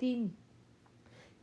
3,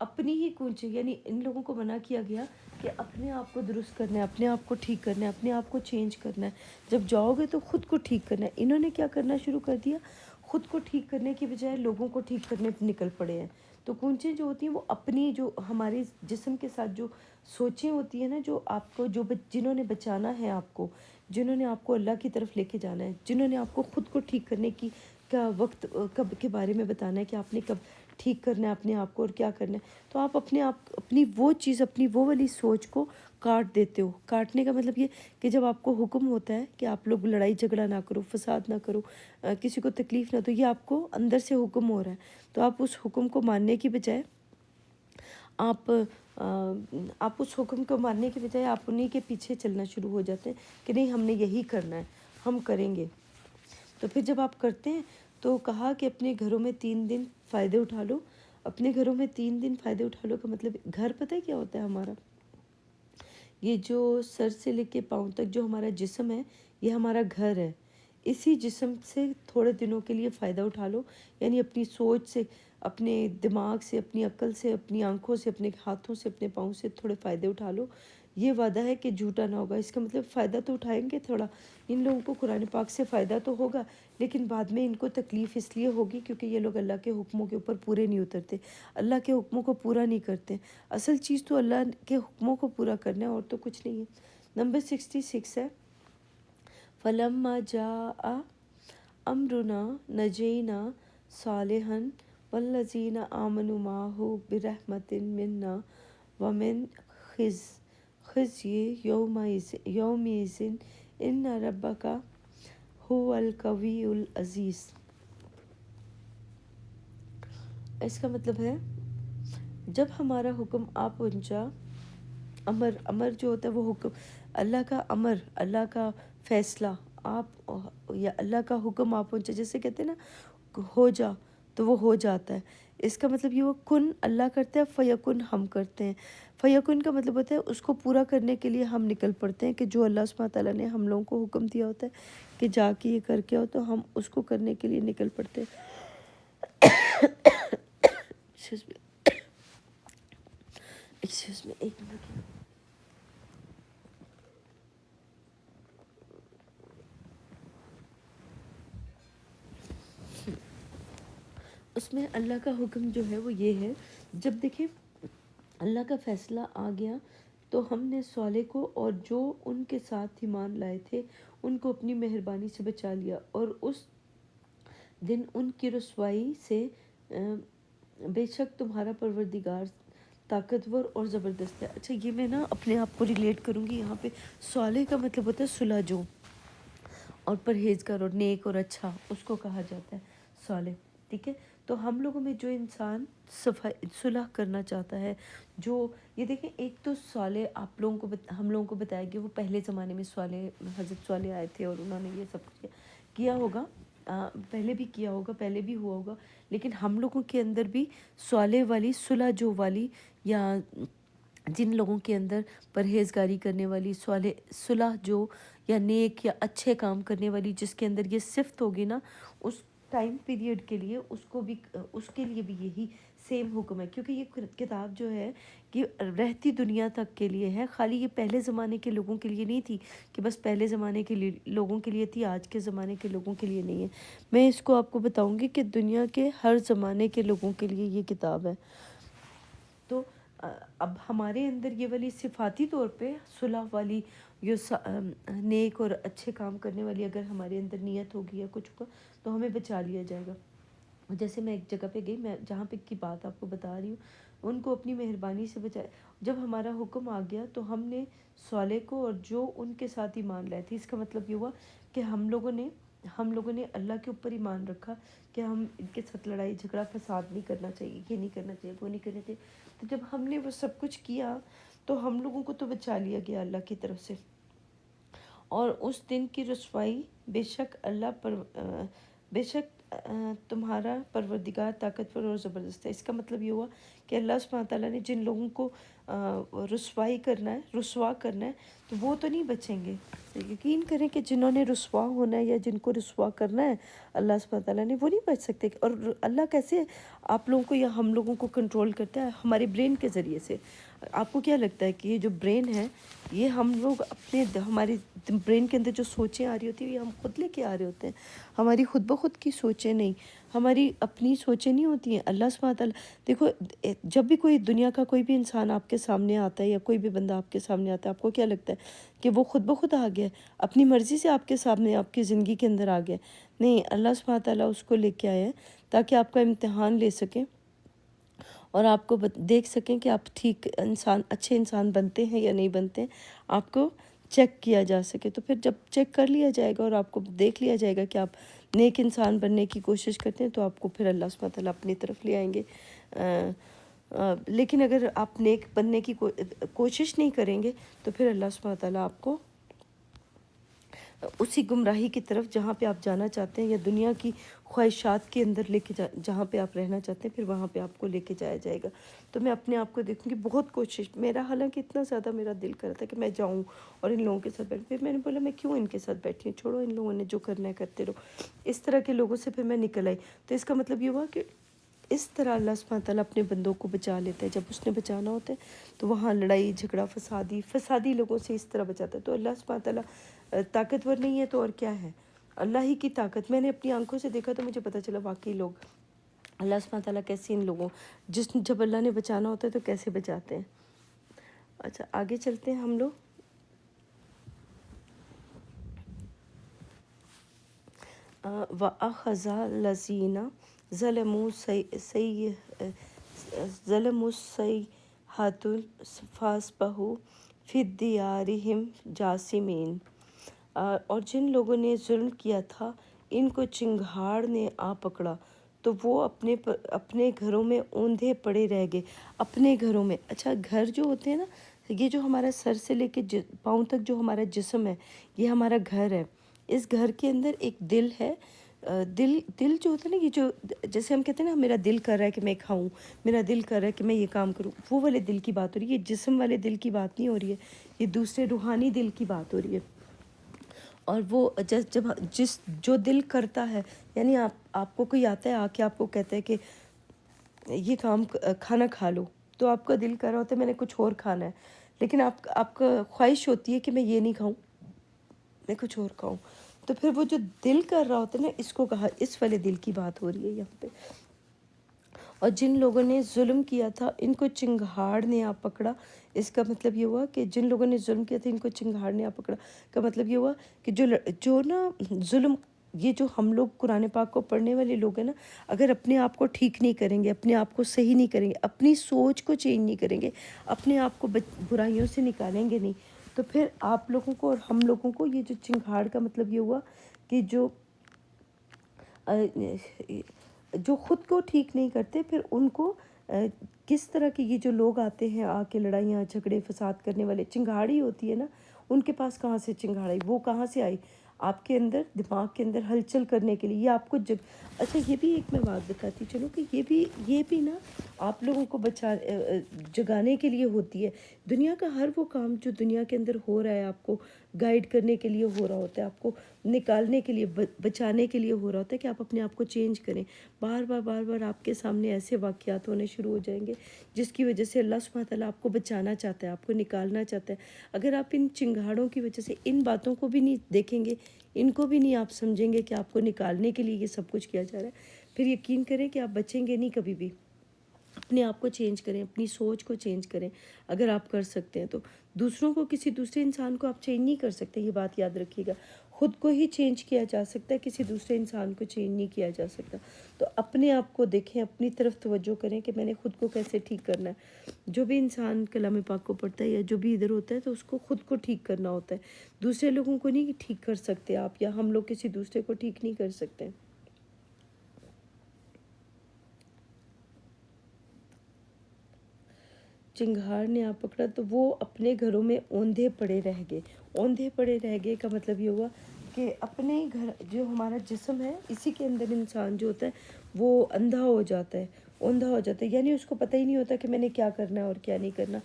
اپنی ہی کونچے، یعنی ان لوگوں کو منع کیا گیا کہ اپنے آپ کو درست کرنا ہے، اپنے آپ کو ٹھیک کرنا ہے، اپنے آپ کو چینج کرنا ہے، جب جاؤ گے تو خود کو ٹھیک کرنا ہے۔ انہوں نے کیا کرنا شروع کر دیا، خود کو ٹھیک کرنے کی بجائے لوگوں کو ٹھیک کرنے پہ نکل پڑے ہیں۔ تو کونچیں جو ہوتی ہیں وہ اپنی جو ہمارے جسم کے ساتھ جو سوچیں ہوتی ہیں نا، جو آپ کو جنہوں نے بچانا ہے آپ کو، جنہوں نے آپ کو اللہ کی طرف لے کے جانا ہے، جنہوں نے آپ کو خود کو ٹھیک کرنے کی کا وقت کب کے بارے میں بتانا ہے کہ آپ نے کب ٹھیک کرنا ہے اپنے آپ کو اور کیا کرنا ہے، تو آپ اپنی وہ چیز، اپنی وہ والی سوچ کو کاٹ دیتے ہو۔ کاٹنے کا مطلب یہ کہ جب آپ کو حکم ہوتا ہے کہ آپ لوگ لڑائی جھگڑا نہ کرو، فساد نہ کرو، کسی کو تکلیف نہ دو، یہ آپ کو اندر سے حکم ہو رہا ہے، تو آپ اس حکم کو ماننے کی بجائے آپ اس حکم کو ماننے کے بجائے آپ انہی کے پیچھے چلنا شروع ہو جاتے ہیں کہ نہیں ہم نے یہی کرنا ہے، ہم کریں گے۔ تو پھر جب آپ کرتے ہیں تو کہا کہ اپنے گھروں میں 3 دن فائدے اٹھا لو۔ اپنے گھروں میں 3 دن فائدے اٹھا لو کا مطلب گھر پتہ ہے کیا ہوتا ہے ہمارا؟ یہ جو سر سے لے کے پاؤں تک جو ہمارا جسم ہے یہ ہمارا گھر ہے۔ اسی جسم سے تھوڑے دنوں کے لیے فائدہ اٹھا لو، یعنی اپنی سوچ سے، اپنے دماغ سے، اپنی عقل سے، اپنی آنکھوں سے، اپنے ہاتھوں سے، اپنے پاؤں سے تھوڑے فائدے اٹھا لو۔ یہ وعدہ ہے کہ جھوٹا نہ ہوگا۔ اس کا مطلب فائدہ تو اٹھائیں گے تھوڑا، ان لوگوں کو قرآن پاک سے فائدہ تو ہوگا، لیکن بعد میں ان کو تکلیف اس لیے ہوگی کیونکہ یہ لوگ اللہ کے حکموں کے اوپر پورے نہیں اترتے، اللہ کے حکموں کو پورا نہیں کرتے۔ اصل چیز تو اللہ کے حکموں کو پورا کرنا ہے، اور تو کچھ نہیں ہے۔ نمبر 66 ہے فَلَمَّا جَاءَ أَمْرُنَا نَجَّيْنَا صَالِحًا وَالَّذِينَ آمَنُوا مَعَهُ بِرَحْمَةٍ مِنَّا وَمِنْ خِزْيِ يَوْمِئِذٍ إِنَّ رَبَّكَ هُوَ الْقَوِيُّ الْعَزِيزُ۔ اس کا مطلب ہے جب ہمارا حکم آ پہنچا، امر جو ہوتا ہے وہ حکم، اللہ کا امر، اللہ کا فیصلہ، آپ یا اللہ کا حکم آپ پہنچے، جیسے کہتے ہیں نا ہو جا تو وہ ہو جاتا ہے۔ اس کا مطلب یہ وہ کن اللہ کرتا ہے، فیکن ہم کرتے ہیں۔ فیکن کا مطلب ہوتا ہے اس کو پورا کرنے کے لیے ہم نکل پڑتے ہیں، کہ جو اللہ سبحانہ تعالیٰ نے ہم لوگوں کو حکم دیا ہوتا ہے کہ جا کے یہ کر کے آؤ، تو ہم اس کو کرنے کے لیے نکل پڑتے ہیں۔ ایکسکیوز می، ایک منٹ۔ اس میں اللہ کا حکم جو ہے وہ یہ ہے، جب دیکھیں اللہ کا فیصلہ آ گیا تو ہم نے صالح کو اور جو ان کے ساتھ ایمان لائے تھے ان کو اپنی مہربانی سے بچا لیا، اور اس دن ان کی رسوائی سے بے شک تمہارا پروردگار طاقتور اور زبردست ہے۔ اچھا، یہ میں نا اپنے آپ کو ریلیٹ کروں گی یہاں پہ۔ صالح کا مطلب ہوتا ہے صلح جو، اور پرہیزگار اور نیک اور اچھا، اس کو کہا جاتا ہے صالح، ٹھیک ہے۔ تو ہم لوگوں میں جو انسان صلح کرنا چاہتا ہے، جو یہ دیکھیں، ایک تو صالح آپ لوگوں کو ہم لوگوں کو بتایا گیا وہ پہلے زمانے میں صالح، حضرت صالح آئے تھے اور انہوں نے یہ سب کچھ کیا ہوگا، پہلے بھی کیا ہوگا، پہلے بھی ہوا ہوگا، لیکن ہم لوگوں کے اندر بھی صالح والی، صلح جو والی، یا جن لوگوں کے اندر پرہیزگاری کرنے والی، صلح جو، یا نیک یا اچھے کام کرنے والی، جس کے اندر یہ صفت ہوگی نا، اس ٹائم پیریڈ کے لیے اس کے لیے بھی یہی سیم حکم ہے، کیونکہ یہ کتاب جو ہے یہ رہتی دنیا تک کے لیے ہے، خالی یہ پہلے زمانے کے لوگوں کے لیے نہیں تھی کہ بس پہلے زمانے کے لوگوں کے لیے تھی، آج کے زمانے کے لوگوں کے لیے نہیں ہے۔ میں اس کو آپ کو بتاؤں گی کہ دنیا کے ہر زمانے کے لوگوں کے لیے یہ کتاب ہے۔ تو اب ہمارے اندر یہ والی صفاتی طور پہ صلح والی، یہ نیک اور اچھے کام کرنے والی اگر ہمارے اندر نیت ہوگی یا کچھ ہوگا تو ہمیں بچا لیا جائے گا۔ جیسے میں ایک جگہ پہ گئی، میں جہاں پہ کی بات آپ کو بتا رہی ہوں، ان کو اپنی مہربانی سے بچایا۔ جب ہمارا حکم آ گیا تو ہم نے صالح کو اور جو ان کے ساتھ ایمان لائے تھے، اس کا مطلب یہ ہوا کہ ہم لوگوں نے اللہ کے اوپر ایمان رکھا کہ ہم ان کے ساتھ لڑائی جھگڑا فساد نہیں کرنا چاہیے، یہ نہیں کرنا چاہیے، وہ نہیں کرنا چاہیے۔ تو جب ہم نے وہ سب کچھ کیا تو ہم لوگوں کو تو بچا لیا گیا اللہ کی طرف سے۔ اور اس دن کی رسوائی، بے شک تمہارا پروردگار طاقتور اور زبردست ہے۔ اس کا مطلب یہ ہوا کہ اللہ سبحانہ تعالیٰ نے جن لوگوں کو رسوائی کرنا ہے، رسوا کرنا ہے، تو وہ تو نہیں بچیں گے۔ یقین کریں کہ جنہوں نے رسوا ہونا ہے یا جن کو رسوا کرنا ہے اللہ سبحانہ تعالیٰ نے، وہ نہیں بچ سکتے۔ اور اللہ کیسے آپ لوگوں کو یا ہم لوگوں کو کنٹرول کرتا ہے؟ ہمارے برین کے ذریعے سے۔ آپ کو کیا لگتا ہے کہ یہ جو برین ہے، یہ ہم لوگ اپنے ہماری برین کے اندر جو سوچیں آ رہی ہوتی ہیں یہ ہم خود لے کے آ رہے ہوتے ہیں، ہماری خود بخود کی سوچیں نہیں، ہماری اپنی سوچیں نہیں ہوتی ہیں۔ اللہ سبحانہ تعالیٰ دیکھو، جب بھی کوئی دنیا کا کوئی بھی انسان آپ کے سامنے آتا ہے یا کوئی بھی بندہ آپ کے سامنے آتا ہے، آپ کو کیا لگتا ہے کہ وہ خود بخود آ گیا ہے، اپنی مرضی سے آپ کے سامنے آپ کی زندگی کے اندر آ گیا ہے؟ نہیں، اللہ سبحانہ تعالیٰ اس کو لے کے آیا ہے تاکہ آپ کا امتحان لے سکیں اور آپ کو دیکھ سکیں کہ آپ ٹھیک انسان، اچھے انسان بنتے ہیں یا نہیں بنتے ہیں، آپ کو چیک کیا جا سکے۔ تو پھر جب چیک کر لیا جائے گا اور آپ کو دیکھ لیا جائے گا کہ آپ نیک انسان بننے کی کوشش کرتے ہیں، تو آپ کو پھر اللہ سبحانہ تعالیٰ اپنی طرف لے آئیں گے۔ لیکن اگر آپ نیک بننے کی کوشش نہیں کریں گے تو پھر اللہ سبحانہ تعالیٰ آپ کو اسی گمراہی کی طرف جہاں پہ آپ جانا چاہتے ہیں یا دنیا کی خواہشات کے اندر لے کے جہاں پہ آپ رہنا چاہتے ہیں، پھر وہاں پہ آپ کو لے کے جایا جائے گا۔ تو میں اپنے آپ کو دیکھوں گی، بہت کوشش میرا، حالانکہ اتنا زیادہ میرا دل کرتا ہے کہ میں جاؤں اور ان لوگوں کے ساتھ بیٹھوں، پھر میں نے بولا میں کیوں ان کے ساتھ بیٹھی ہوں، چھوڑو، ان لوگوں نے جو کرنا ہے کرتے رہو۔ اس طرح کے لوگوں سے پھر میں نکل آئی۔ تو اس کا مطلب یہ ہوا کہ اس طرح اللہ سبحانہ تعالیٰ اپنے بندوں کو بچا لیتا ہے۔ جب اس نے بچانا ہوتا ہے تو وہاں لڑائی جھگڑا فسادی لوگوں سے اس طرح بچاتا ہے۔ تو اللہ سبحانہ تعالیٰ طاقتور نہیں ہے تو اور کیا ہے؟ اللہ ہی کی طاقت۔ میں نے اپنی آنکھوں سے دیکھا تو مجھے پتہ چلا واقعی لوگ اللہ سبحانہ تعالیٰ کیسے ان لوگوں جب اللہ نے بچانا ہوتا ہے تو کیسے بچاتے ہیں۔ اچھا، آگے چلتے ہیں ہم لوگ۔ وَأَخَذَ الَّذِينَ ظَلَمُوا الصَّيْحَةُ فَأَصْبَحُوا فِي دِيَارِهِمْ جَاثِمِينَ۔ اور جن لوگوں نے ظلم کیا تھا ان کو چنگھاڑ نے آ پکڑا تو وہ اپنے گھروں میں اوندھے پڑے رہ گئے۔ اپنے گھروں میں، اچھا گھر جو ہوتے ہیں نا، یہ جو ہمارا سر سے لے کے پاؤں تک جو ہمارا جسم ہے، یہ ہمارا گھر ہے۔ اس گھر کے اندر ایک دل ہے۔ دل جو ہوتا ہے نا، یہ جو جیسے ہم کہتے ہیں نا میرا دل کر رہا ہے کہ میں کھاؤں، میرا دل کر رہا ہے کہ میں یہ کام کروں، وہ والے دل کی بات ہو رہی ہے۔ یہ جسم والے دل کی بات نہیں ہو رہی ہے، یہ دوسرے روحانی دل کی بات ہو رہی ہے۔ اور وہ جو دل کرتا ہے، یعنی آپ کو کوئی آتا ہے آ کے آپ کو کہتا ہے کہ یہ کھانا کھا لو، تو آپ کا دل کر رہا ہوتا ہے میں نے کچھ اور کھانا ہے، لیکن آپ کا خواہش ہوتی ہے کہ میں یہ نہیں کھاؤں، میں کچھ اور کھاؤں۔ تو پھر وہ جو دل کر رہا ہوتا ہے نا، اس کو کہا، اس والے دل کی بات ہو رہی ہے یہاں پہ۔ اور جن لوگوں نے ظلم کیا تھا ان کو چنگھاڑ نے آ پکڑا۔ اس کا مطلب یہ ہوا کہ جن لوگوں نے ظلم کیا تھا ان کو چنگھاڑ نے آ پکڑا کا مطلب یہ ہوا کہ جو نا ظلم، یہ جو ہم لوگ قرآن پاک کو پڑھنے والے لوگ ہیں نا، اگر اپنے آپ کو ٹھیک نہیں کریں گے، اپنے آپ کو صحیح نہیں کریں گے، اپنی سوچ کو چینج نہیں کریں گے، اپنے آپ کو برائیوں سے نکالیں گے نہیں، تو پھر آپ لوگوں کو اور ہم لوگوں کو یہ جو چنگھاڑ کا مطلب یہ ہوا کہ جو خود کو ٹھیک نہیں کرتے، پھر ان کو کس طرح کے یہ جو لوگ آتے ہیں آ کے لڑائیاں جھگڑے فساد کرنے والے، چنگھاڑی ہوتی ہے نا، ان کے پاس کہاں سے چنگھاڑی، وہ کہاں سے آئی؟ آپ کے اندر، دماغ کے اندر ہلچل کرنے کے لیے، یہ آپ کو اچھا یہ بھی ایک میں بات بتاتی چلوں کہ یہ بھی نا آپ لوگوں کو جگانے کے لیے ہوتی ہے۔ دنیا کا ہر وہ کام جو دنیا کے اندر ہو رہا ہے، آپ کو گائیڈ کرنے کے لیے ہو رہا ہوتا ہے، آپ کو نکالنے کے لیے، بچانے کے لیے ہو رہا ہوتا ہے کہ آپ اپنے آپ کو چینج کریں۔ بار بار آپ کے سامنے ایسے واقعات ہونے شروع ہو جائیں گے جس کی وجہ سے اللہ سبحانہ تعالیٰ آپ کو بچانا چاہتا ہے، آپ کو نکالنا چاہتا ہے۔ اگر آپ ان چنگھاڑوں کی وجہ سے ان باتوں کو بھی نہیں دیکھیں گے، ان کو بھی نہیں آپ سمجھیں گے کہ آپ کو نکالنے کے لیے یہ سب کچھ کیا جا رہا ہے، پھر یقین کریں کہ آپ بچیں گے نہیں کبھی بھی۔ اپنے آپ کو چینج کریں، اپنی سوچ کو چینج کریں، اگر آپ کر سکتے ہیں تو۔ دوسروں کو، کسی دوسرے انسان کو آپ چینج نہیں کر سکتے، یہ بات یاد رکھیے گا۔ خود کو ہی چینج کیا جا سکتا ہے، کسی دوسرے انسان کو چینج نہیں کیا جا سکتا۔ تو اپنے آپ کو دیکھیں، اپنی طرف توجہ کریں کہ میں نے خود کو کیسے ٹھیک کرنا ہے۔ جو بھی انسان کلام پاک کو پڑھتا ہے یا جو بھی ادھر ہوتا ہے تو اس کو خود کو ٹھیک کرنا ہوتا ہے، دوسرے لوگوں کو نہیں ٹھیک کر سکتے آپ، یا ہم لوگ کسی دوسرے کو ٹھیک نہیں کر سکتے۔ چنگھاڑ نے آپ پکڑا تو وہ اپنے گھروں میں اوندھے پڑے رہ گئے۔ اوندھے پڑے رہ گئے کا مطلب یہ ہوا کہ اپنے گھر، جو ہمارا جسم ہے اسی کے اندر انسان جو ہوتا ہے وہ اندھا ہو جاتا ہے، اوندھا ہو جاتا ہے، یعنی اس کو پتہ ہی نہیں ہوتا کہ میں نے کیا کرنا ہے اور کیا نہیں کرنا۔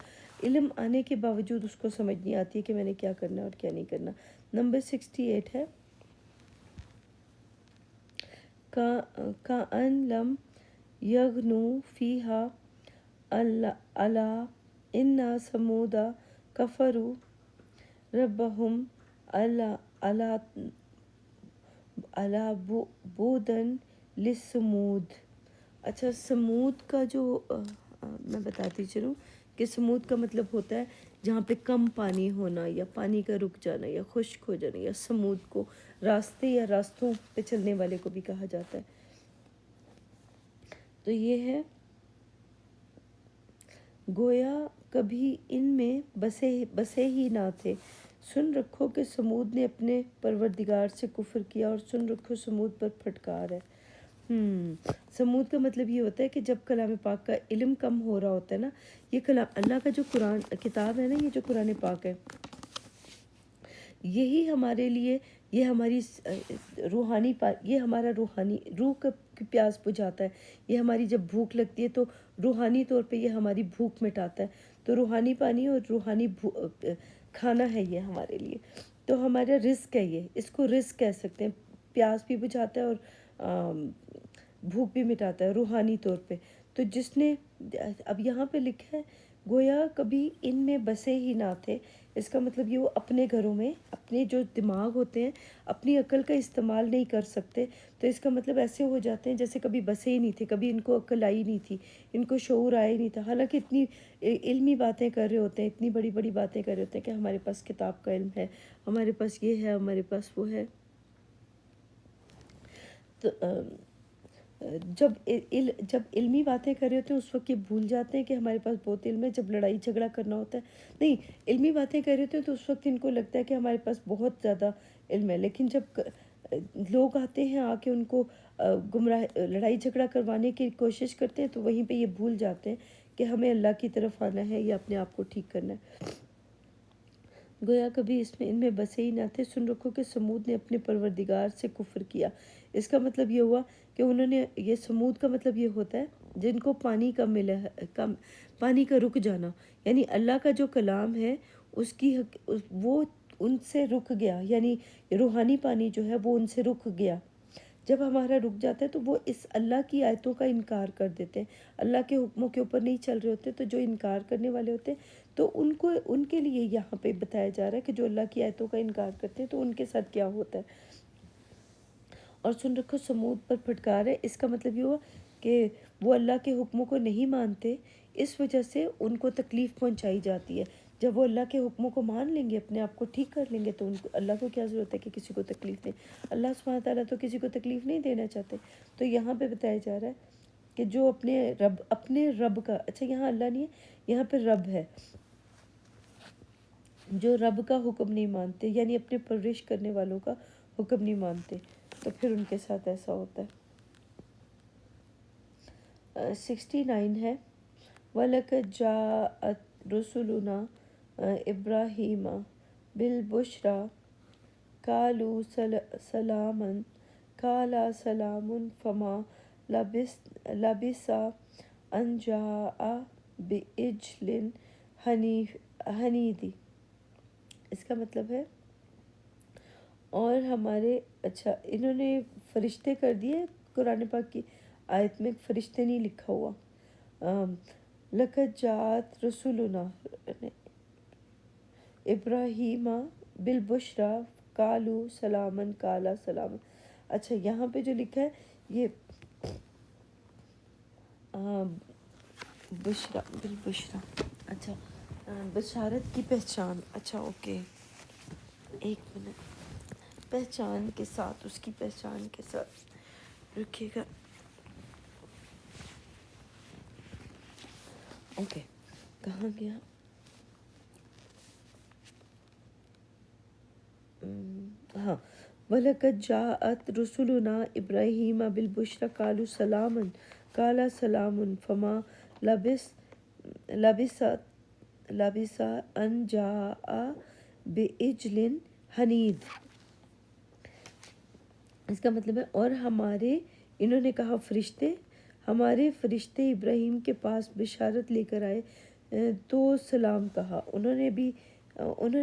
علم آنے کے باوجود اس کو سمجھ نہیں آتی ہے کہ میں نے کیا کرنا ہے اور کیا نہیں کرنا. نمبر 68 ہے کَأَن لم یغنوا فیہا الا ان ثمود کفروا ربہم الا بعدًا لثمود. اچھا سمود کا جو میں بتاتی چلوں کہ سمود کا مطلب ہوتا ہے جہاں پہ کم پانی ہونا یا پانی کا رک جانا یا خشک ہو جانا، یا سمود کو راستے یا راستوں پہ چلنے والے کو بھی کہا جاتا ہے. تو یہ ہے گویا کبھی ان میں بسے ہی نہ تھے. سن رکھو کہ سمود نے اپنے پروردگار سے کفر کیا، اور سن رکھو سمود پر پھٹکار ہے. سمود کا مطلب یہ ہوتا ہے کہ جب کلام پاک کا علم کم ہو رہا ہوتا ہے نا، یہ کلام اللہ کا جو قرآن کتاب ہے نا، یہ جو قرآن پاک ہے، یہی ہمارے لیے، یہ ہماری روحانی یہ ہمارا روحانی روح کی پیاس بجھاتا ہے. یہ ہماری جب بھوک لگتی ہے تو روحانی طور پہ یہ ہماری بھوک مٹاتا ہے. تو روحانی پانی اور روحانی کھانا ہے یہ ہمارے لیے. تو ہمارا رزق ہے، یہ اس کو رزق کہہ سکتے ہیں. پیاس بھی بجھاتا ہے اور بھوک بھی مٹاتا ہے روحانی طور پہ. تو جس نے اب یہاں پہ لکھا ہے گویا کبھی ان میں بسے ہی نہ تھے، اس کا مطلب یہ وہ اپنے گھروں میں اپنے جو دماغ ہوتے ہیں اپنی عقل کا استعمال نہیں کر سکتے. تو اس کا مطلب ایسے ہو جاتے ہیں جیسے کبھی بسے ہی نہیں تھے، کبھی ان کو عقل آئی نہیں تھی، ان کو شعور آیا ہی نہیں تھا. حالانکہ اتنی علمی باتیں کر رہے ہوتے ہیں، اتنی بڑی بڑی باتیں کر رہے ہوتے ہیں کہ ہمارے پاس کتاب کا علم ہے، ہمارے پاس یہ ہے، ہمارے پاس وہ ہے. تو جب علمی باتیں کر رہے ہوتے ہیں اس وقت یہ بھول جاتے ہیں کہ ہمارے پاس بہت علم ہے. جب لڑائی جھگڑا کرنا ہوتا ہے، نہیں، علمی باتیں کر رہے ہوتے ہیں تو اس وقت ان کو لگتا ہے کہ ہمارے پاس بہت زیادہ علم ہے. لیکن جب لوگ آتے ہیں آ کے ان کو گمراہ لڑائی جھگڑا کروانے کی کوشش کرتے ہیں تو وہیں پہ یہ بھول جاتے ہیں کہ ہمیں اللہ کی طرف آنا ہے یا اپنے آپ کو ٹھیک کرنا ہے. گویا کبھی ان میں بسے ہی نہ تھے. سن رکھو کہ سمود نے اپنے پروردگار سے کفر کیا. اس کا مطلب یہ ہوا کہ انہوں نے، یہ سمود کا مطلب یہ ہوتا ہے جن کو پانی کا ملا ہے، پانی کا رک جانا، یعنی اللہ کا جو کلام ہے اس کی وہ ان سے رک گیا، یعنی روحانی پانی جو ہے وہ ان سے رک گیا. جب ہمارا رک جاتا ہے تو وہ اس اللہ کی آیتوں کا انکار کر دیتے ہیں، اللہ کے حکموں کے اوپر نہیں چل رہے ہوتے. تو جو انکار کرنے والے ہوتے ہیں تو ان کے لیے یہاں پہ بتایا جا رہا ہے کہ جو اللہ کی آیتوں کا انکار کرتے ہیں تو ان کے ساتھ کیا ہوتا ہے. اور سن رکھو سمود پر پھٹکار ہے. اس کا مطلب یہ ہوا کہ وہ اللہ کے حکموں کو نہیں مانتے، اس وجہ سے ان کو تکلیف پہنچائی جاتی ہے. جب وہ اللہ کے حکموں کو مان لیں گے، اپنے آپ کو ٹھیک کر لیں گے، تو اللہ کو کیا ضرورت ہے کہ کسی کو تکلیف دیں. اللہ سبحانہ تعالیٰ تو کسی کو تکلیف نہیں دینا چاہتے. تو یہاں پہ بتایا جا رہا ہے کہ جو اپنے رب کا، اچھا یہاں اللہ نہیں ہے، یہاں پہ رب ہے، جو رب کا حکم نہیں مانتے، یعنی اپنے پرورش کرنے والوں کا حکم نہیں مانتے، تو پھر ان کے ساتھ ایسا ہوتا ہے. 69 ہے وَلَقَدْ جَاءَتْ رُسُلُنَا إِبْرَاهِيمَ بِالْبُشْرَى قَالُوا سَلَامًا قَالَ سَلَامٌ فَمَا لَبِثَ أَنْ جَاءَ بِعِجْلٍ حَنِيذٍ. اس کا مطلب ہے اور ہمارے، اچھا انہوں نے فرشتے کر دیے. قرآن پاک کی آیت میں فرشتے نہیں لکھا ہوا. لَقَدْ جَاءَتْ رُسُلُنَا إِبْرَاهِيمَ بِالْبُشْرَى قَالُوا سَلَامًا قَالَ سَلَامٌ. اچھا یہاں پہ جو لکھا ہے یہ بشرا بالبشرا، اچھا بشارت کی پہچان. اچھا اوکے، ایک منٹ، پہچان کے ساتھ، اس کی پہچان کے ساتھ رکھیے گا. اوکے کہاں گیا؟ ہاں، وَلَقَدْ جَاءَتْ رُسُلُنَا إِبْرَاهِيمَ بِالْبُشْرَى قَالُوا سَلَامًا قَالَ سَلَامٌ فَمَا لَبِثَ أَنْ جَاءَ بِعِجْلٍ حَنِيذٍ. اس کا مطلب ہے اور انہوں نے کہا ہمارے فرشتے ابراہیم کے پاس بشارت لے کر آئے تو سلام کہا، انہوں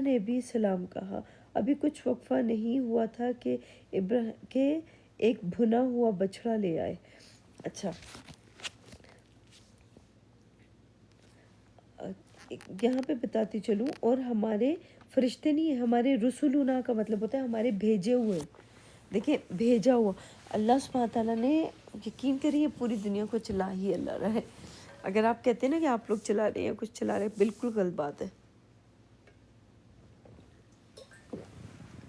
نے بھی سلام کہا۔ ابھی کچھ وقفہ نہیں ہوا تھا کہ ایک بھنا ہوا بچڑا لے آئے۔ اچھا، یہاں پہ بتاتی چلوں، اور ہمارے فرشتے نہیں، ہمارے رسولنا کا مطلب ہوتا ہے ہمارے بھیجے ہوئے۔ دیکھیں، بھیجا ہوا اللہ سبحانہ تعالیٰ نے، یقین کریے پوری دنیا کو چلا ہی اللہ رہا ہے۔ اگر آپ کہتے ہیں نا کہ آپ لوگ چلا رہے ہیں کچھ چلا رہے ہیں، بالکل غلط بات ہے،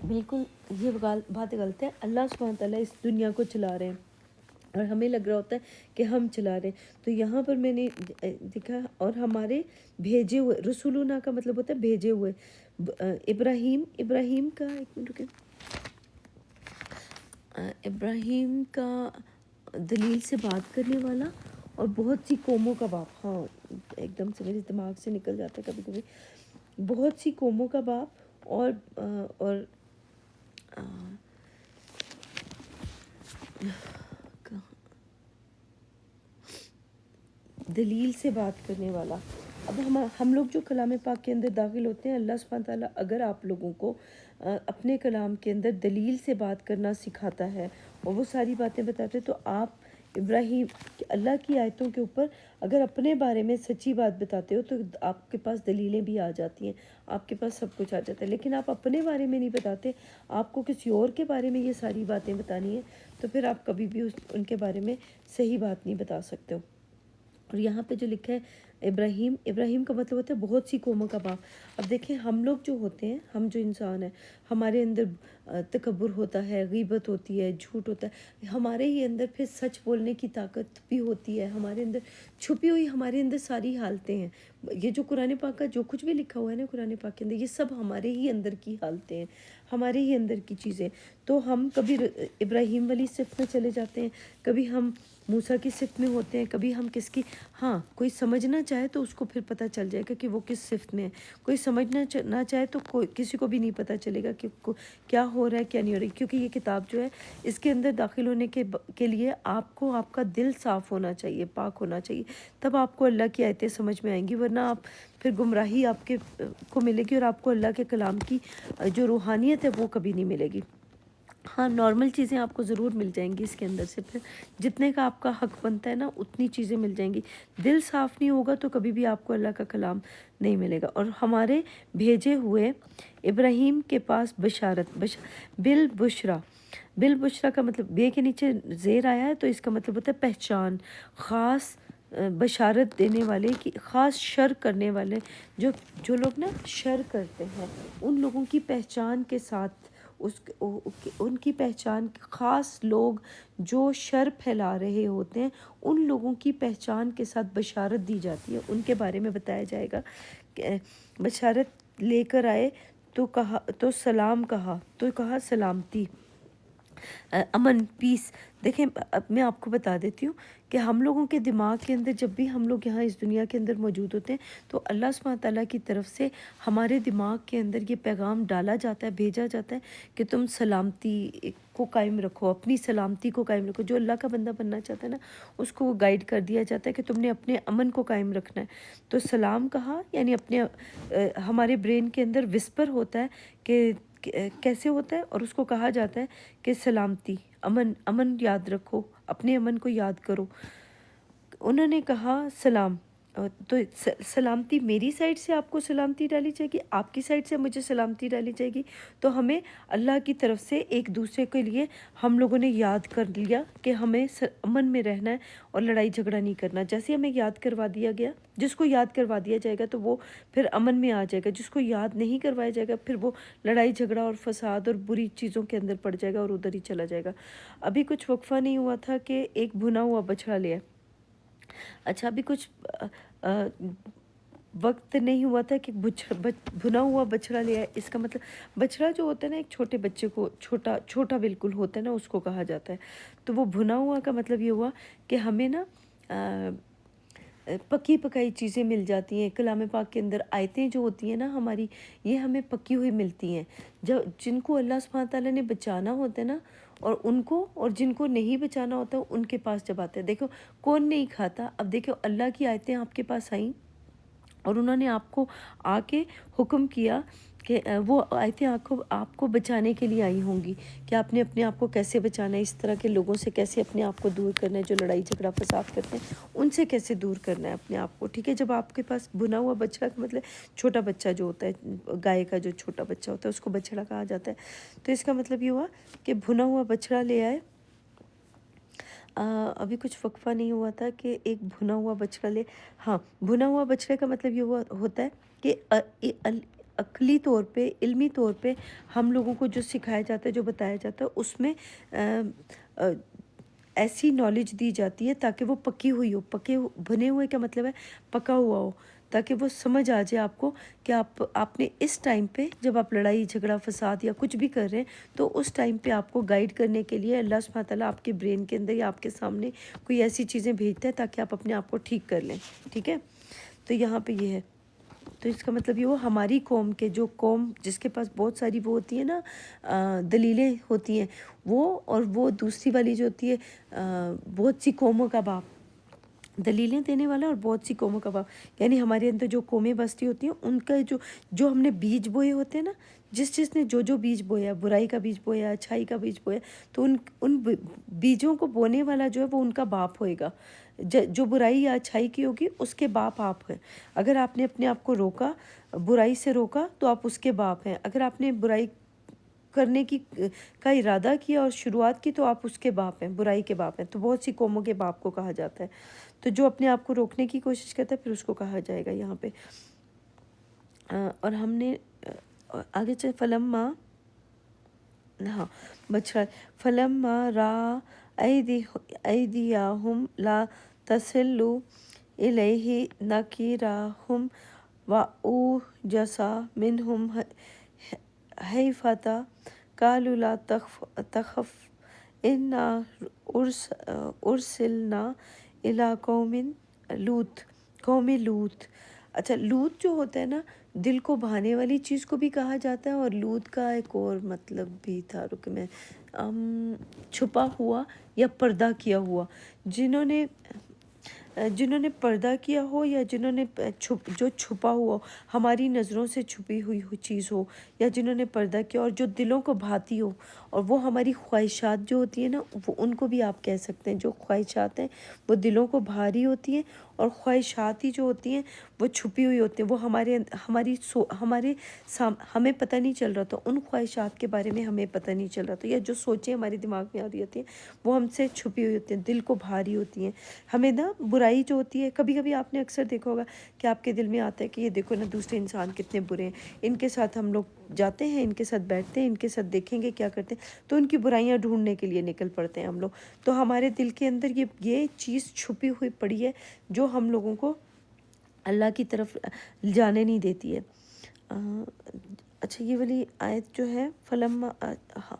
بالکل یہ بات غلط ہے۔ اللہ سبحانہ تعالیٰ اس دنیا کو چلا رہے ہیں اور ہمیں لگ رہا ہوتا ہے کہ ہم چلا رہے ہیں۔ تو یہاں پر میں نے دیکھا، اور ہمارے بھیجے ہوئے، رسولنا کا مطلب ہوتا ہے بھیجے ہوئے۔ ابراہیم کا، ایک منٹ رکیں، ابراہیم کا دلیل سے بات کرنے والا اور بہت سی قوموں کا باپ۔ ہاں، ایک دم سے میرے دماغ سے نکل جاتا ہے کبھی کبھی۔ بہت سی قوموں کا باپ اور دلیل سے بات کرنے والا۔ اب ہم لوگ جو کلام پاک کے اندر داخل ہوتے ہیں، اللہ سبحانہ تعالیٰ اگر آپ لوگوں کو اپنے کلام کے اندر دلیل سے بات کرنا سکھاتا ہے اور وہ ساری باتیں بتاتے ہیں، تو آپ ابراہیم، اللہ کی آیتوں کے اوپر اگر اپنے بارے میں سچی بات بتاتے ہو تو آپ کے پاس دلیلیں بھی آ جاتی ہیں، آپ کے پاس سب کچھ آ جاتا ہے۔ لیکن آپ اپنے بارے میں نہیں بتاتے، آپ کو کسی اور کے بارے میں یہ ساری باتیں بتانی ہیں، تو پھر آپ کبھی بھی ان کے بارے میں صحیح بات نہیں بتا سکتے ہو۔ اور یہاں پہ جو لکھا ہے ابراہیم کا مطلب ہوتا ہے بہت سی قوموں کا باپ۔ اب دیکھیں، ہم لوگ جو ہوتے ہیں، ہم جو انسان ہیں، ہمارے اندر تکبر ہوتا ہے، غیبت ہوتی ہے، جھوٹ ہوتا ہے، ہمارے ہی اندر پھر سچ بولنے کی طاقت بھی ہوتی ہے، ہمارے اندر چھپی ہوئی ہمارے اندر ساری حالتیں ہیں۔ یہ جو قرآن پاک کا جو کچھ بھی لکھا ہوا ہے نا قرآن پاک کے اندر، یہ سب ہمارے ہی اندر کی حالتیں ہیں، ہمارے ہی اندر کی چیزیں۔ تو ہم کبھی ابراہیم والی صفت میں چلے جاتے ہیں، کبھی ہم موسیٰ کی صفت میں ہوتے ہیں، کبھی ہم کس کی، ہاں کوئی سمجھنا چاہے تو اس کو پھر پتہ چل جائے گا کہ وہ کس صفت میں ہے، کوئی سمجھنا نہ چاہے تو کسی کو بھی نہیں پتہ چلے گا کہ کیا ہو رہا ہے کیا نہیں ہو رہا ہے۔ کیونکہ یہ کتاب جو ہے، اس کے اندر داخل ہونے کے لیے آپ کو آپ کا دل صاف ہونا چاہیے، پاک ہونا چاہیے، تب آپ کو اللہ کی آیتیں سمجھ میں آئیں گی، ورنہ آپ پھر گمراہی آپ کو ملے گی، اور آپ کو اللہ کے کلام کی جو روحانیت ہے وہ کبھی نہیں ملے گی۔ ہاں، نارمل چیزیں آپ کو ضرور مل جائیں گی اس کے اندر سے، پھر جتنے کا آپ کا حق بنتا ہے نا اتنی چیزیں مل جائیں گی۔ دل صاف نہیں ہوگا تو کبھی بھی آپ کو اللہ کا کلام نہیں ملے گا۔ اور ہمارے بھیجے ہوئے ابراہیم کے پاس بشارت، بالبشرا کا مطلب بے کے نیچے زیر آیا ہے، تو اس کا مطلب ہوتا ہے پہچان، خاص بشارت دینے والے کی، خاص شر کرنے والے، جو لوگ نا شر کرتے ہیں ان لوگوں کی پہچان کے ساتھ، ان کی پہچان، خاص لوگ جو شر پھیلا رہے ہوتے ہیں ان لوگوں کی پہچان کے ساتھ بشارت دی جاتی ہے، ان کے بارے میں بتایا جائے گا کہ بشارت لے کر آئے تو سلام کہا، تو کہا سلامتی، امن، پیس۔ دیکھیں، اب میں آپ کو بتا دیتی ہوں کہ ہم لوگوں کے دماغ کے اندر جب بھی ہم لوگ یہاں اس دنیا کے اندر موجود ہوتے ہیں تو اللہ سبحانہ تعالیٰ کی طرف سے ہمارے دماغ کے اندر یہ پیغام ڈالا جاتا ہے، بھیجا جاتا ہے کہ تم سلامتی کو قائم رکھو، اپنی سلامتی کو قائم رکھو۔ جو اللہ کا بندہ بننا چاہتا ہے نا، اس کو وہ گائیڈ کر دیا جاتا ہے کہ تم نے اپنے امن کو قائم رکھنا ہے۔ تو سلام کہا، یعنی اپنے ہمارے برین کے اندر وسپر ہوتا ہے کہ کیسے ہوتا ہے، اور اس کو کہا جاتا ہے کہ سلامتی، امن یاد رکھو، اپنے امن کو یاد کرو۔ انہوں نے کہا سلام، تو سلامتی میری سائڈ سے آپ کو سلامتی ڈالی جائے گی، آپ کی سائڈ سے مجھے سلامتی ڈالی جائے گی۔ تو ہمیں اللہ کی طرف سے ایک دوسرے کے لیے ہم لوگوں نے یاد کر لیا کہ ہمیں امن میں رہنا ہے اور لڑائی جھگڑا نہیں کرنا۔ جیسے ہمیں یاد کروا دیا گیا، جس کو یاد کروا دیا جائے گا تو وہ پھر امن میں آ جائے گا، جس کو یاد نہیں کروایا جائے گا پھر وہ لڑائی جھگڑا اور فساد اور بری چیزوں کے اندر پڑ جائے گا اور ادھر ہی چلا جائے گا۔ ابھی کچھ وقفہ نہیں ہوا تھا کہ ایک بھنا ہوا بچڑا لیا۔ اچھا، ابھی کچھ وقت نہیں ہوا تھا کہ بھنا ہوا بچڑا لیا ہے۔ اس کا مطلب بچڑا جو ہوتا ہے نا، ایک چھوٹے بچے کو، چھوٹا بالکل ہوتا ہے نا، اس کو کہا جاتا ہے۔ تو وہ بھنا ہوا کا مطلب یہ ہوا کہ ہمیں نا پکی پکائی چیزیں مل جاتی ہیں۔ کلام پاک کے اندر آیتیں جو ہوتی ہیں نا ہماری، یہ ہمیں پکی ہوئی ملتی ہیں، جن کو اللہ سبحانہ تعالیٰ نے بچانا ہوتا ہے نا، اور ان کو، اور جن کو نہیں بچانا ہوتا ان کے پاس جب آتے ہیں۔ دیکھو کون نہیں کھاتا، اب دیکھو اللہ کی آیتیں آپ کے پاس آئیں اور انہوں نے آپ کو آکے حکم کیا کہ وہ آیتیں آپ کو بچانے کے لیے آئی ہوں گی کہ آپ نے اپنے آپ کو کیسے بچانا ہے، اس طرح کے لوگوں سے کیسے اپنے آپ کو دور کرنا ہے جو لڑائی جھگڑا فساد کرتے ہیں، ان سے کیسے دور کرنا ہے اپنے آپ کو، ٹھیک ہے۔ جب آپ کے پاس بھنا ہوا بچڑا کا مطلب چھوٹا بچہ جو ہوتا ہے، گائے کا جو چھوٹا بچہ ہوتا ہے اس کو بچڑا کہا جاتا ہے، تو اس کا مطلب یہ ہوا کہ بھنا ہوا بچڑا لے آئے۔ ابھی کچھ وقفہ نہیں ہوا تھا کہ ایک بھنا ہوا بچڑا ہاں، بھنا ہوا بچڑے کا مطلب یہ ہوتا ہے کہ عقلی طور پہ، علمی طور پہ ہم لوگوں کو جو سکھایا جاتا ہے، جو بتایا جاتا ہے، اس میں ایسی نالج دی جاتی ہے تاکہ وہ پکی ہوئی ہو۔ بھنے ہوئے کا مطلب ہے پکا ہوا ہو، تاکہ وہ سمجھ آ جائے آپ کو کہ آپ نے اس ٹائم پہ جب آپ لڑائی جھگڑا فساد یا کچھ بھی کر رہے ہیں تو اس ٹائم پہ آپ کو گائیڈ کرنے کے لیے اللہ سبحانہ تعالیٰ آپ کے برین کے اندر یا آپ کے سامنے کوئی ایسی چیزیں بھیجتا ہے تاکہ آپ اپنے آپ کو ٹھیک کر لیں، ٹھیک ہے۔ تو یہاں پہ یہ ہے، تو اس کا مطلب یہ وہ ہماری قوم کے جو قوم جس کے پاس بہت ساری وہ ہوتی ہیں نا دلیلیں ہوتی ہیں، وہ اور وہ دوسری والی جو ہوتی ہے بہت سی قوموں کا باپ، دلیلیں دینے والا اور بہت سی قوموں کا باپ، یعنی ہمارے اندر جو قومیں بستی ہوتی ہیں ان کا جو ہم نے بیج بوئے ہوتے ہیں نا، جس نے جو بیج بویا، برائی کا بیج بویا، اچھائی کا بیج بویا، تو ان بیجوں کو بونے والا جو ہے وہ ان کا باپ ہوئے گا۔ جو برائی یا اچھائی کی ہوگی اس کے باپ آپ ہیں۔ اگر آپ نے اپنے آپ کو روکا، برائی سے روکا، تو آپ اس کے باپ ہیں۔ اگر آپ نے برائی کرنے کا ارادہ کیا اور شروعات کی تو آپ اس کے باپ ہیں، برائی کے باپ ہیں۔ تو بہت سی قوموں کے باپ کو کہا جاتا ہے۔ تو جو اپنے آپ کو روکنے کی کوشش کرتا ہے پھر اس کو کہا جائے گا یہاں پہ۔ اور ہم نے آگے چلے فلما، ہاں بچڑا، فلما را ایدیہم لا تصل الیہ نکیراہم وأوجس منہم خیفۃ قالوا لا تخف انا ارسلنا الی قوم لوط۔ اچھا، لوط جو ہوتا ہے نا، دل کو بھانے والی چیز کو بھی کہا جاتا ہے، اور لوط کا ایک اور مطلب بھی تھا، رک میں چھپا ہوا یا پردہ کیا ہوا، جنہوں نے پردہ کیا ہو یا جنہوں نے جو چھپا ہوا ہو، ہماری نظروں سے چھپی ہوئی چیز ہو، یا جنہوں نے پردہ کیا اور جو دلوں کو بھاتی ہو، اور وہ ہماری خواہشات جو ہوتی ہیں نا، وہ ان کو بھی آپ کہہ سکتے ہیں۔ جو خواہشات ہیں وہ دلوں کو بھاری ہوتی ہیں، اور خواہشات ہی جو ہوتی ہیں وہ چھپی ہوئی ہوتی ہیں، وہ ہمیں پتہ نہیں چل رہا تھا، ان خواہشات کے بارے میں ہمیں پتہ نہیں چل رہا تھا، یا جو سوچیں ہمارے دماغ میں آ رہی ہوتی ہیں وہ ہم سے چھپی ہوئی ہوتی ہیں، دل کو بھاری ہوتی ہیں۔ ہمیں نا برائی جو ہوتی ہے، کبھی کبھی آپ نے اکثر دیکھا ہوگا کہ آپ کے دل میں آتا ہے کہ یہ دیکھو نا دوسرے انسان کتنے برے ہیں، ان کے ساتھ ہم لوگ جاتے ہیں، ان کے ساتھ بیٹھتے ہیں، ان کے ساتھ دیکھیں گے کیا کرتے ہیں، تو ان کی برائیاں ڈھونڈنے کے لیے نکل پڑتے ہیں ہم لوگ۔ تو ہمارے دل کے اندر یہ چیز چھپی ہوئی پڑی ہے جو ہم لوگوں کو اللہ کی طرف جانے نہیں دیتی ہے۔ اچھا، یہ والی آیت جو ہے فلما، ہاں،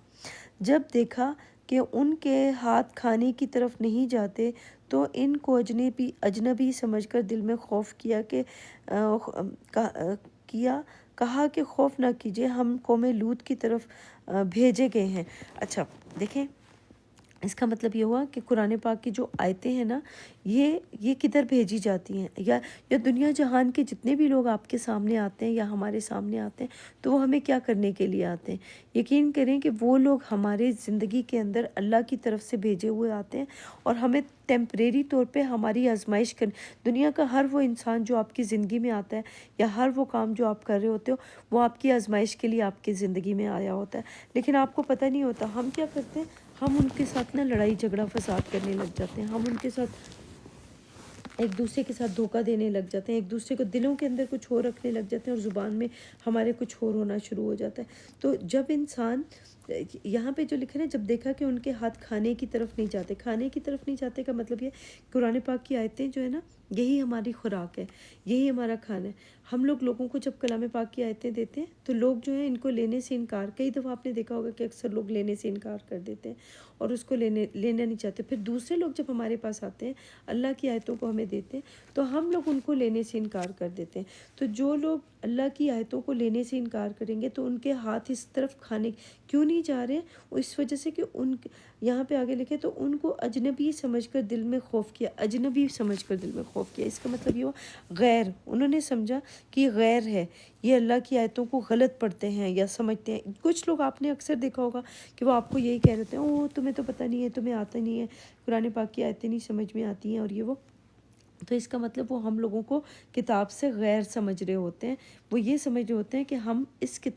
جب دیکھا کہ ان کے ہاتھ کھانے کی طرف نہیں جاتے تو ان کو اجنبی سمجھ کر دل میں خوف کہا کہ خوف نہ کیجیے، ہم قوم لوط کی طرف بھیجے گئے ہیں۔ اچھا دیکھیں، اس کا مطلب یہ ہوا کہ قرآن پاک کی جو آیتیں ہیں نا، یہ کدھر بھیجی جاتی ہیں، یا دنیا جہان کے جتنے بھی لوگ آپ کے سامنے آتے ہیں یا ہمارے سامنے آتے ہیں تو وہ ہمیں کیا کرنے کے لیے آتے ہیں؟ یقین کریں کہ وہ لوگ ہمارے زندگی کے اندر اللہ کی طرف سے بھیجے ہوئے آتے ہیں، اور ہمیں ٹیمپریری طور پہ ہماری آزمائش دنیا کا ہر وہ انسان جو آپ کی زندگی میں آتا ہے، یا ہر وہ کام جو آپ کر رہے ہوتے ہو، وہ آپ کی آزمائش کے لیے آپ کی زندگی میں آیا ہوتا ہے، لیکن آپ کو پتہ نہیں ہوتا۔ ہم کیا کرتے ہیں؟ ہم ان کے ساتھ نا لڑائی جھگڑا فساد کرنے لگ جاتے ہیں، ہم ان کے ساتھ ایک دوسرے کے ساتھ دھوکہ دینے لگ جاتے ہیں، ایک دوسرے کو دلوں کے اندر کچھ اور رکھنے لگ جاتے ہیں، اور زبان میں ہمارے کچھ اور ہونا شروع ہو جاتا ہے۔ تو جب انسان یہاں پہ جو لکھا ہے، جب دیکھا کہ ان کے ہاتھ کھانے کی طرف نہیں جاتے، کھانے کی طرف نہیں جاتے کا مطلب یہ قرآن پاک کی آیتیں جو ہے نا، یہی ہماری خوراک ہے، یہی ہمارا کھانا ہے۔ ہم لوگوں کو جب کلام پاک کی آیتیں دیتے ہیں تو لوگ جو ہیں ان کو لینے سے انکار، کئی دفعہ آپ نے دیکھا ہوگا کہ اکثر لوگ لینے سے انکار کر دیتے ہیں اور اس کو لینا نہیں چاہتے۔ پھر دوسرے لوگ جب ہمارے پاس آتے ہیں، اللہ کی آیتوں کو ہمیں دیتے ہیں، تو ہم لوگ ان کو لینے سے انکار کر دیتے ہیں۔ تو جو لوگ اللہ کی آیتوں کو لینے سے انکار کریں گے تو ان کے ہاتھ اس طرف کھانے کیوں نہیں جا رہے؟ اس وجہ سے کہ یہاں پہ آگے لکھے تو ان کو اجنبی سمجھ کر دل میں خوف کیا، اجنبی سمجھ کر دل میں خوف کیا، اس کا مطلب یہ ہوا غیر، انہوں نے سمجھا کہ یہ غیر ہے، یہ اللہ کی آیتوں کو غلط پڑھتے ہیں یا سمجھتے ہیں۔ کچھ لوگ آپ نے اکثر دیکھا ہوگا کہ وہ آپ کو یہی کہہ رہے ہیں، او تمہیں تو پتہ نہیں ہے، تمہیں آتا نہیں ہے، قرآن پاک کی آیتیں نہیں سمجھ میں آتی ہیں اور یہ وہ۔ تو اس کا مطلب وہ ہم لوگوں کو کتاب سے غیر سمجھ رہے ہوتے ہیں، وہ یہ سمجھ رہے ہوتے ہیں کہ ہم اس کتاب